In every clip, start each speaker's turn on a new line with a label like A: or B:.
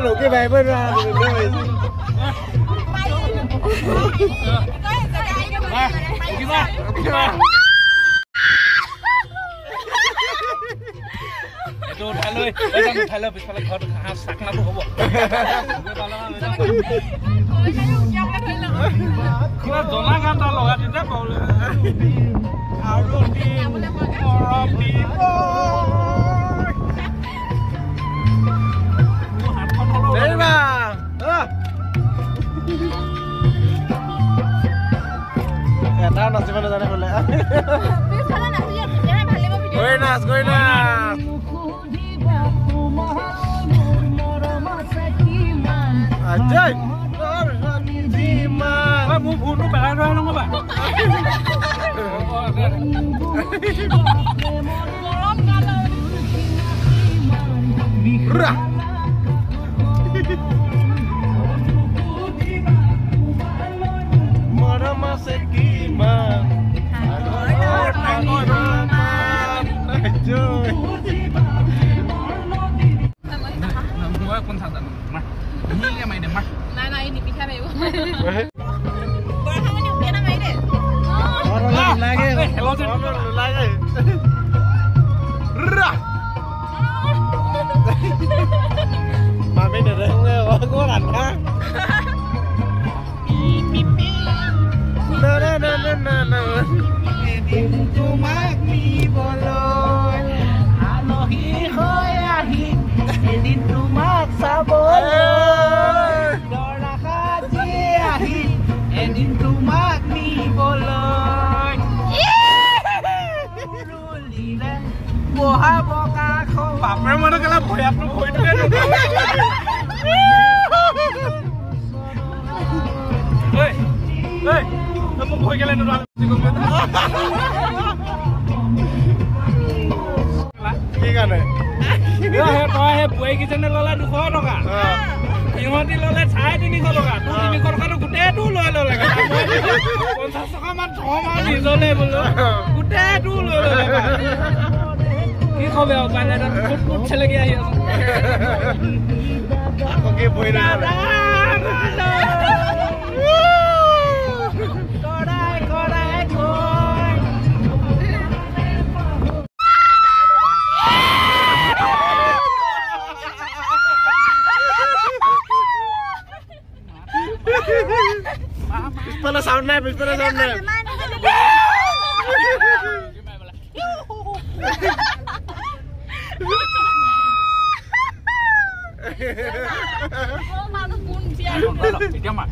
A: Kalau cái bài bên ra rồi rồi.
B: Itu thay lời bị phải khó hạt sắc nào cũng có. Kita donang kan talo kan tidak boleh. Aduh di orang di Đấy mà. Tao nó sẽ vào đây boleh. Goinas. Ajay. Mau bunuh barang dong, Pak. Rah. Marama sekiman. Con thật mà ini cái mày để mà này ini bisa mày orang yang dia namanya deh orang lagi rah mami ada nggak gua kan pipi na itu magmi bolon alohi hoyahi edin rumah sabon dora haji ahi edin rumah mi bolon lule boha boka kho baper mana kala boya pro koi tu hey kamu koi kala nu কি গানে বুঢ়ীকেইজনে ললে 200 টকা সিহঁতি ললে 350 টকা 300 টকাটো গোটেইটো লৈ ললে 50 টকা মান থম আৰু নিজলে বোলো গোটেইটো লৈ ললে কি খবে পালে ফুট ছেলেকি আহি আছে ওকে বই না Pispala sound na.
C: Oh, malu pun dia.
B: Dia mar.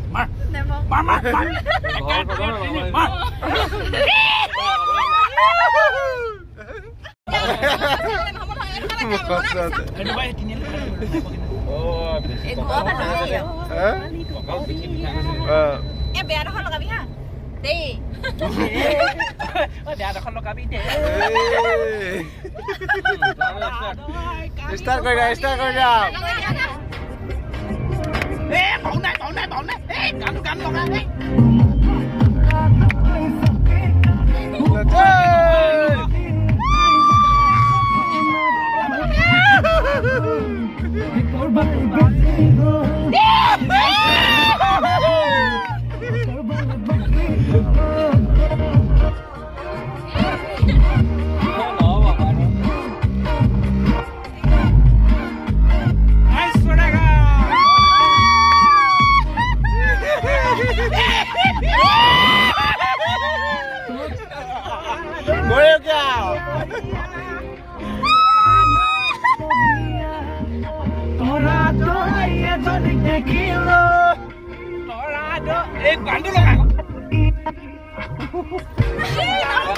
C: Biar ada kalau kami ha. Deh.
B: Biar ada kalau kami deh.
A: Start kau dah.
B: Bau này. Cắn lo ra đấy.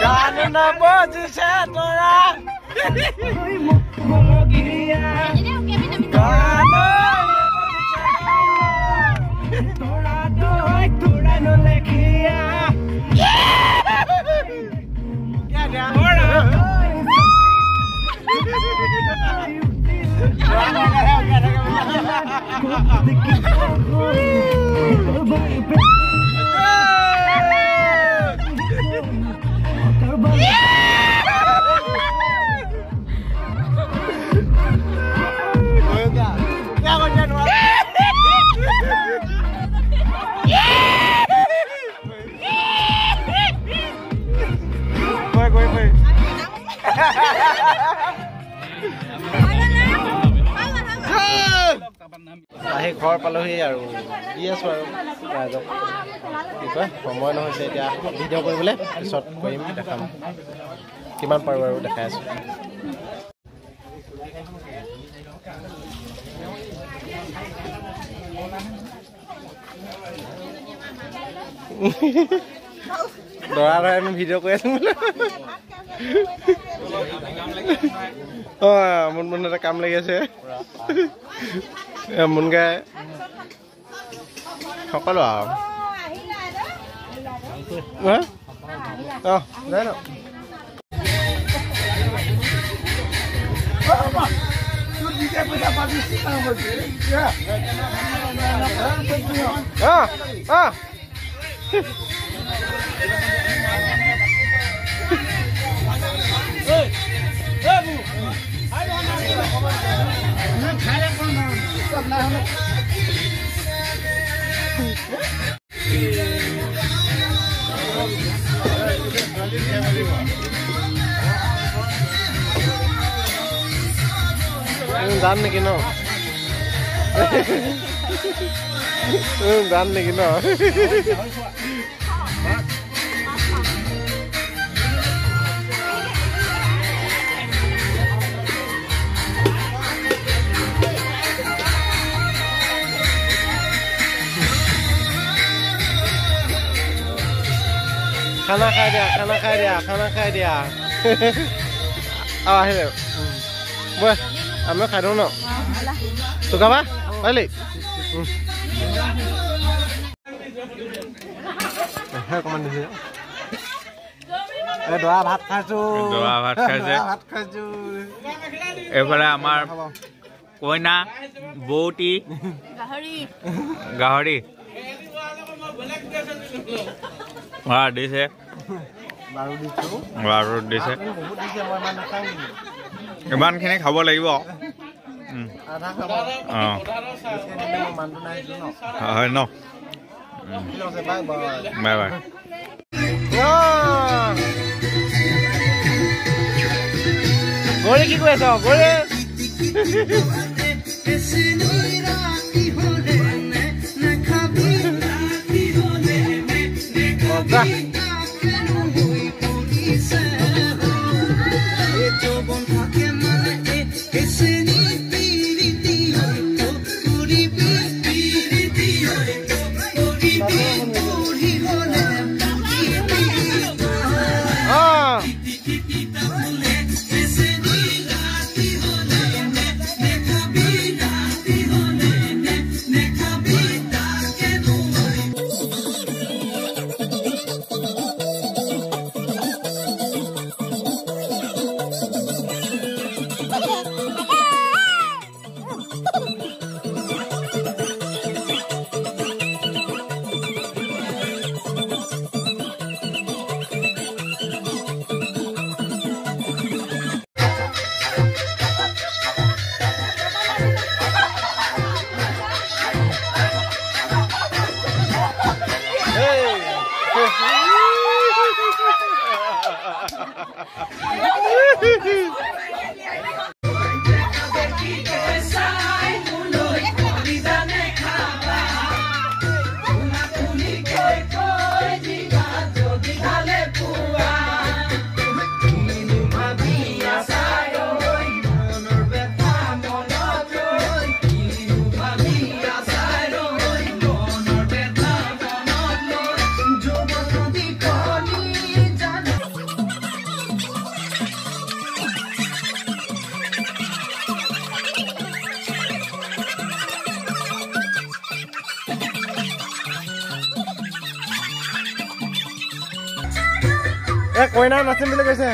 B: Jangan apa sih orang. Ya,
A: আহি ঘৰ পালোহি আৰু দি আছো আৰু ৰাইজক কি কয় সময় নহৈছে এতিয়া ভিডিঅ' কৰিবলৈ পিছত কৰিম দেখাম কিমান পাৰোঁ আৰু দেখাই আছো দৰা দৰাই আমি ভিডিঅ' কৰি আছো মুন এটা কাম লাগি আছে মুন গাই সকলো আৰু যায় ন যাম নেকি ন যাম নেকি ন খানা খাই দিয়া আহিলে বৈ আমি খাই দিওঁ ন চুকাবা পাৰিলি অকণমান দিছে দৰা ভাত খাইছো
D: এইফালে আমাৰ কইনা বৌটি গাহৰি দিছে বাৰু দিছে ইমানখিনি খাব লাগিব হয় ন বাই বাই
A: গৌৰী কি কৈ আছ গৌৰী কইনা নাচিম বুলি কৈছে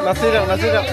A: নাচি যাওক নাচি যাওক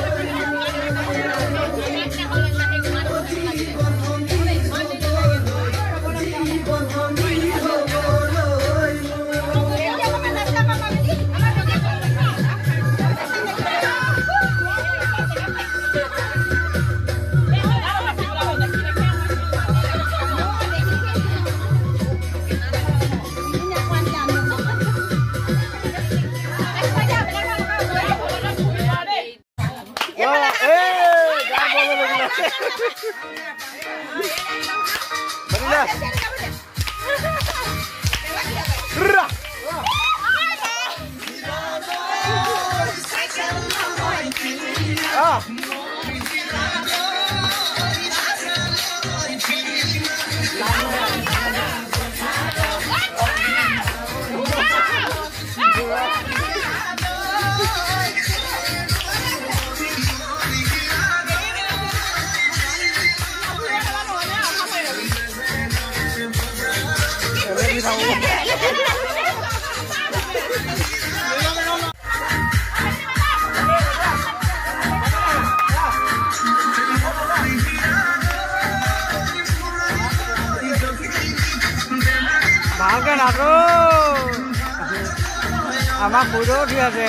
B: ভালকে নাচো আমাৰ বুঢ়ো উঠি আছে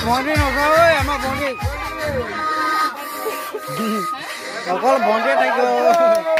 B: ভণ্টি নকৰা ঐ আমাৰ ভণ্টি অকল ভণ্টিয়ে থাকিব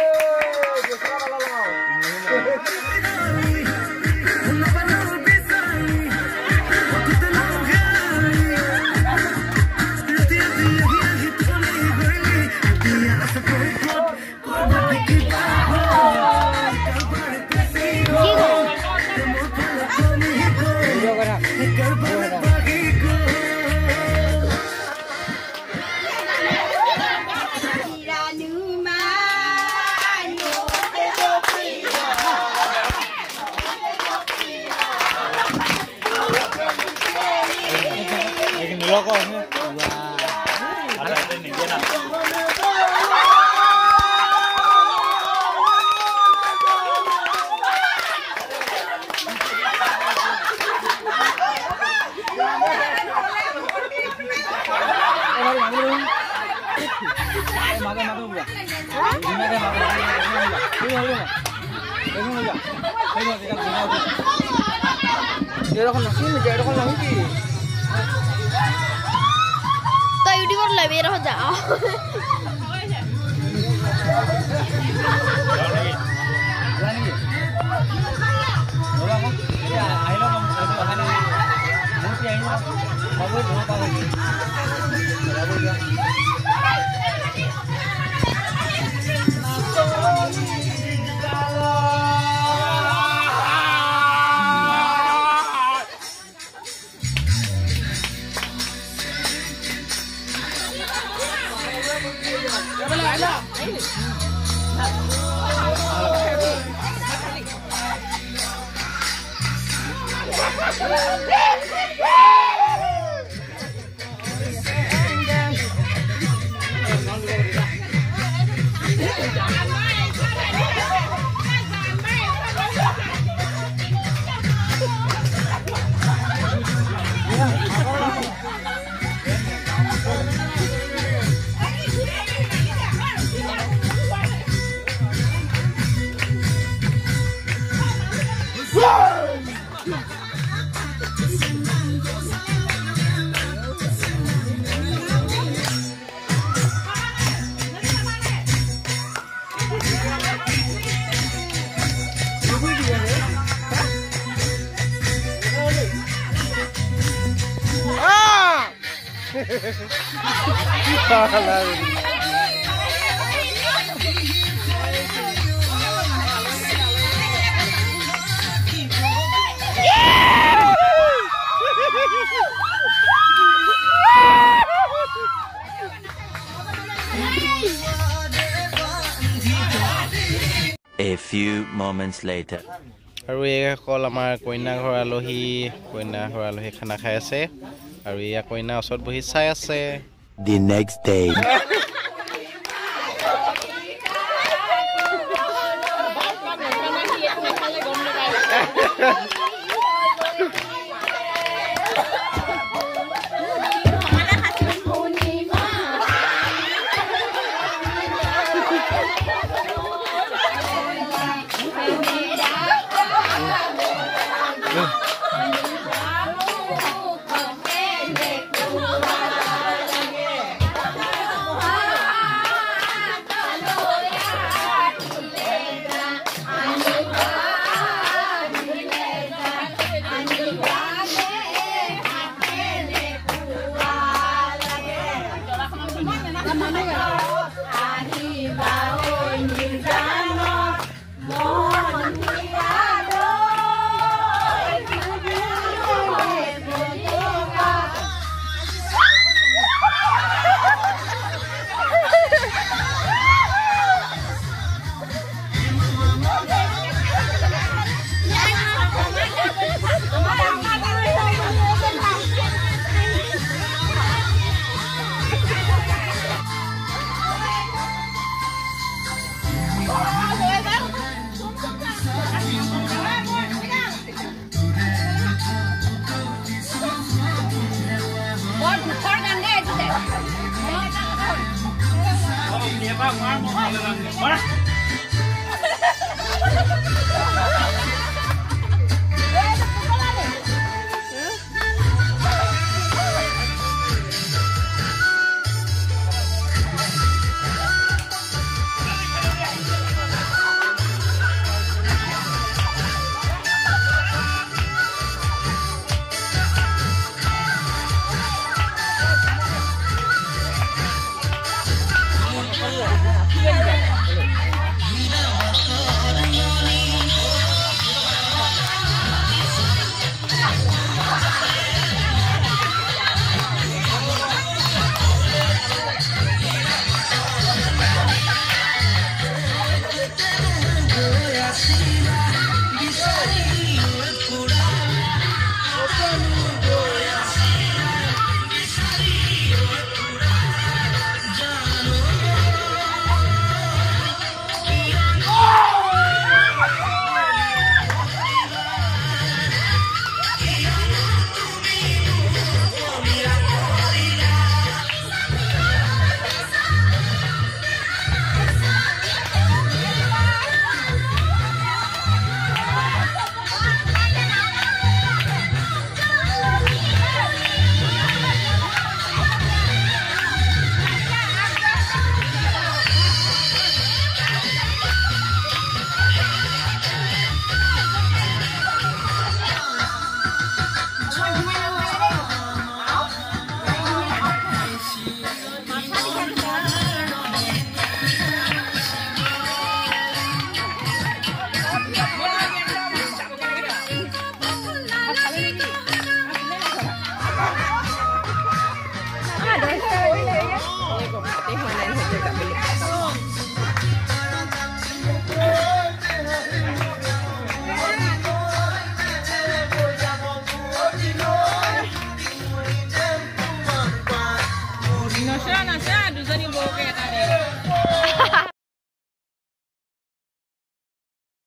C: Tao YouTuber lại về đó hả?
E: A few moments later.
A: আৰু এইসকল আমাৰ কইনা ঘৰ আলহী খানা খাই আছে আৰু এয়া কইনা ওচৰত বহি চাই আছে
E: The next day.